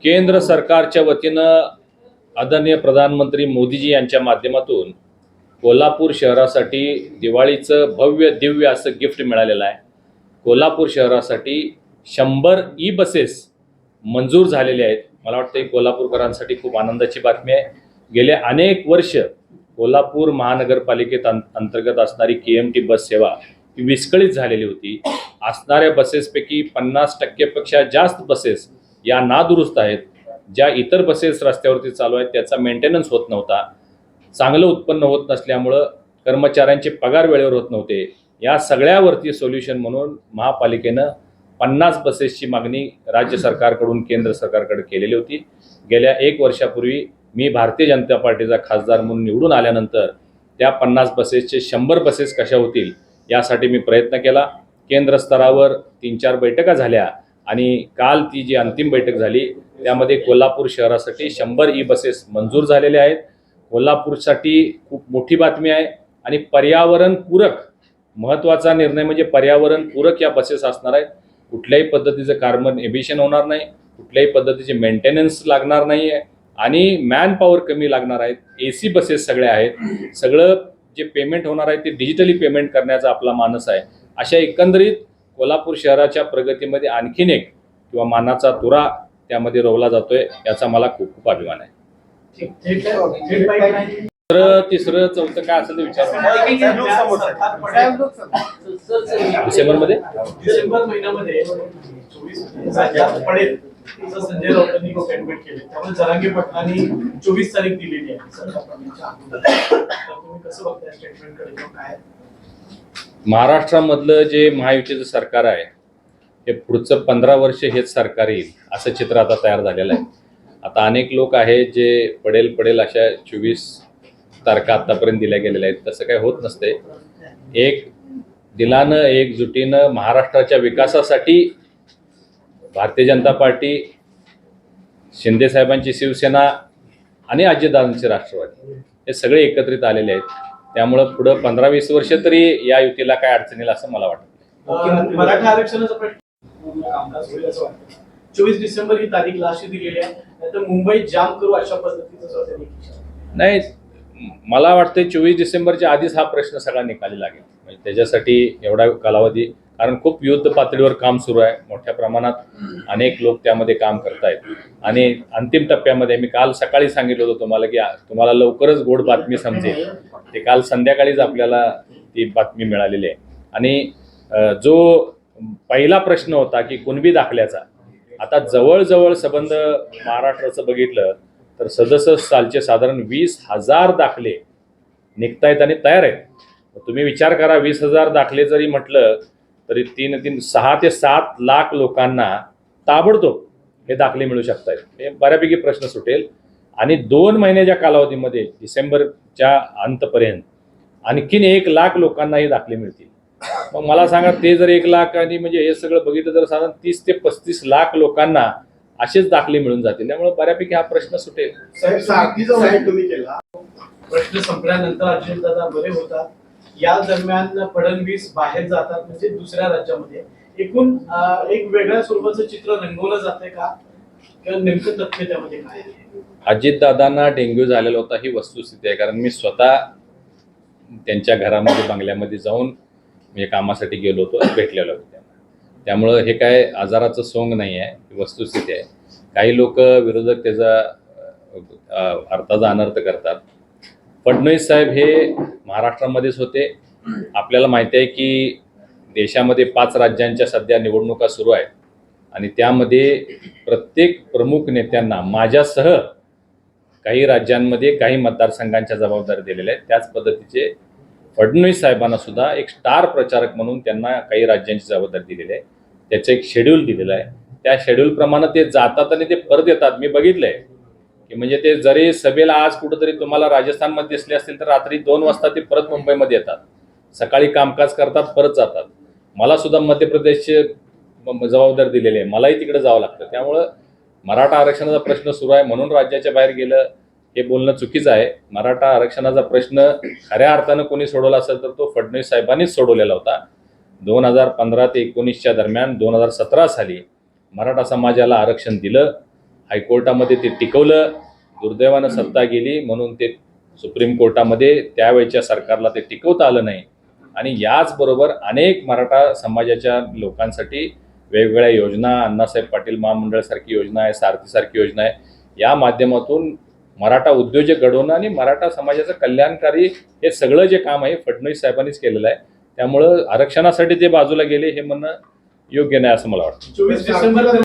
केंद्र सरकारच्या वतीनं आदरणीय प्रधानमंत्री मोदीजी यांच्या माध्यमातून कोल्हापूर शहरासाठी दिवाळीचं भव्य दिव्य असं गिफ्ट मिळालेलं आहे। कोल्हापूर शहरासाठी 100 ई बसेस मंजूर झालेले आहेत। मला वाटतं कोल्हापूरकरांसाठी खूप आनंदाची बातमी आहे। गेले अनेक वर्ष कोल्हापूर महानगरपालिकेत अंतर्गत असणारी KMT बस सेवा ही विस्कळीत झालेली होती। असणाऱ्या बसेसपैकी 50% पेक्षा जास्त बसेस या नादुरुस्त आहेत। ज्या इतर बसेस रस्त्यावरती चालू आहेत त्याचा मेंटेनन्स होत नव्हता। चांगलं उत्पन्न होत नसल्यामुळं कर्मचाऱ्यांचे पगार वेळेवर होत नव्हते। या सगळ्यावरती सोल्युशन म्हणून महापालिकेनं 50 बसेसची मागणी राज्य सरकारकडून केंद्र सरकारकडे केलेली होती। गेल्या 1 वर्षापूर्वी मी भारतीय जनता पार्टीचा खासदार म्हणून निवडून आल्यानंतर त्या 50 बसेसचे 100 बसेस कशा होतील यासाठी मी प्रयत्न केला। केंद्र स्तरावर 3-4 बैठका झाल्या आणि काल ती जी अंतिम बैठक झाली त्यामध्ये कोल्हापूर शहरासाठी 100 ई बसेस मंजूर झालेले आहेत। कोल्हापूरसाठी खूप मोठी बातमी आहे आणि पर्यावरण पूरक महत्त्वाचा निर्णय म्हणजे पर्यावरण पूरक या बसेस असणार आहेत। कुठल्याही पद्धतीचं कार्बन एमिशन होणार नाही, कुठल्याही पद्धतीचे मेंटेनन्स लागणार नाही आहे आणि मॅन पॉवर कमी लागणार आहेत। AC बसेस सगळ्या आहेत। सगळं जे पेमेंट होणार आहे ते डिजिटली पेमेंट करण्याचा आपला मानस आहे। अशा एकंदरीत कोल्हापूर शहराच्या प्रगतीमध्ये आणखीन एक किंवा मानाचा तुरा त्यामध्ये रोवला जातोय याचा मला खूप खूप अभिमान आहे। तिसरं चौथं काय असेल ते विचार डिसेंबर महिन्यामध्ये 24 पडेल संजय राऊतांनी कमेंट केले, त्यामुळे जरांगे पाटलांनी 24 तारीख दिलेली आहे। तुम्ही कसं बघताय स्टेटमेंटकडे काय? महाराष्ट्रामधलं जे महायुतीचं सरकार आहे हे पुढचं 15 वर्ष हेच सरकार येईल असं चित्र आता तयार झालेलं आहे। आता अनेक लोक आहेत जे पडेल अशा 24 तारखा आतापर्यंत दिल्या गेलेल्या आहेत। तसं काही होत नसते। एक दिलानं एकजुटीनं महाराष्ट्राच्या विकासासाठी भारतीय जनता पार्टी, शिंदे साहेबांची शिवसेना आणि अजितदादांचे राष्ट्रवादी हे सगळे एकत्रित आलेले आहेत। त्यामुळं पुढं 15-20 वर्ष तरी या युतीला काय अडचण येईल असं मला वाटतं। मराठा आरक्षणाचा प्रश्न कामकाज होईल असं वाटतं। 24 डिसेंबर ही तारीख लास्ट दिलेली आहे, नाहीतर मुंबई जाम करू अशा पद्धतीचं नाही। मला वाटतं 24 डिसेंबरच्या आधीच हा प्रश्न सगळा निकाली लागेल। म्हणजे त्याच्यासाठी एवढा कालावधी, कारण खूप युद्ध पातळीवर काम सुरू आहे। मोठ्या प्रमाणात अनेक लोक त्यामध्ये काम करतायत आणि अंतिम टप्प्यामध्ये मी काल सकाळी सांगितलं होतं तुम्हाला की तुम्हाला लवकरच गोड बातमी समजेल। ते काल संध्याकाळीच आपल्याला ती बातमी मिळालेली आहे। आणि जो पहिला प्रश्न होता की कुणबी दाखल्याचा, आता जवळजवळ संबंध महाराष्ट्राचं बघितलं तर 67 सालचे साधारण 20,000 दाखले निघतायत आणि तयार आहेत। तुम्ही विचार करा, 20,000 दाखले जरी म्हटलं तरी 6 ते 7 लाख लोकांना ताबडतोब हे दाखले मिळू शकतात। हे बऱ्यापैकी प्रश्न सुटेल आणि 2 महिन्याच्या कालावधीमध्ये डिसेंबरच्या अंतपर्यंत आणखीन 1 लाख लोकांना हे दाखले मिळतील। मग मला सांगा, ते जर 1 लाख आणि म्हणजे हे सगळं बघितलं तर साधारण 30 ते 35 लाख लोकांना असेच दाखले मिळून जातील। त्यामुळे बऱ्यापैकी हा प्रश्न सुटेल। तुम्ही केला प्रश्न संपल्यानंतर अजितदादा बरे होतात, या दरम्यान फडणवीस बाहेर जातात म्हणजे दुसऱ्या राज्यामध्ये, एकूण एक वेगळ्या स्वरूपाचं चित्र रंगवलं जातंय का? किंवा नेमकं तथ्य त्यामध्ये काय आहे? अजितदादांना डेंग्यू झालेला होता ही वस्तुस्थिती आहे, कारण मी स्वतः त्यांच्या घरामध्ये बंगल्यामध्ये जाऊन मी कामासाठी गेलो होतो, भेटलेलो होतो। त्यामुळं हे काय आजाराचं सोंग नाही आहे, वस्तुस्थिती आहे। काही लोक विरोधक त्याचा अर्थाचा अनर्थ करतात। फडणवीस साहेब हे महाराष्ट्रामध्येच होते। आपल्याला माहिती आहे की देशामध्ये 5 राज्यांच्या सध्या निवडणुका सुरू आहेत आणि त्यामध्ये प्रत्येक प्रमुख नेत्यांना माझ्यासह काही राज्यांमध्ये काही मतदारसंघांच्या जबाबदारी दिलेल्या आहेत। त्याच पद्धतीचे फडणवीस साहेबांना सुद्धा एक स्टार प्रचारक म्हणून त्यांना काही राज्यांची जबाबदारी दिलेली आहे। त्याचं एक शेड्यूल दिलेलं आहे। त्या शेड्यूलप्रमाणे ते जातात आणि ते परत येतात। मी बघितलंय की म्हणजे ते जरी सभेला आज कुठंतरी तुम्हाला राजस्थानमध्ये दिसले असतील तर रात्री 2 वाजता ते परत मुंबईमध्ये येतात, सकाळी कामकाज करतात, परत जातात। मला सुद्धा मध्य प्रदेशचे जबाबदारी दिलेली आहे, मलाही तिकडे जावं लागतं। त्यामुळं मराठा आरक्षणाचा प्रश्न सुरू आहे म्हणून राज्याच्या बाहेर गेलं हे बोलणं चुकीचं आहे। मराठा आरक्षणाचा प्रश्न खऱ्या अर्थानं कोणी सोडवला असेल तर तो फडणवीस साहेबांनीच सोडवलेला होता। 2015 ते 19च्या दरम्यान 2017 साली मराठा समाजाला आरक्षण दिलं, हायकोर्टामध्ये ते टिकवलं. दुर्दैवानं सत्ता गेली म्हणून ते सुप्रीम कोर्टामध्ये त्यावेळच्या सरकारला ते टिकवता आलं नाही. आणि याचबरोबर अनेक मराठा समाजाच्या लोकांसाठी वेगवेगळ्या योजना, अण्णासाहेब पाटील महामंडळासारखी योजना आहे, सारथीसारखी योजना आहे, या माध्यमातून मराठा उद्योजक घडवणं आणि मराठा समाजाचं कल्याणकारी हे सगळं जे काम आहे फडणवीस साहेबांनीच केलेलं आहे. त्यामुळं आरक्षणासाठी ते बाजूला गेले हे म्हणणं योग्य नाही असं मला वाटतं. 24 डिसेंबर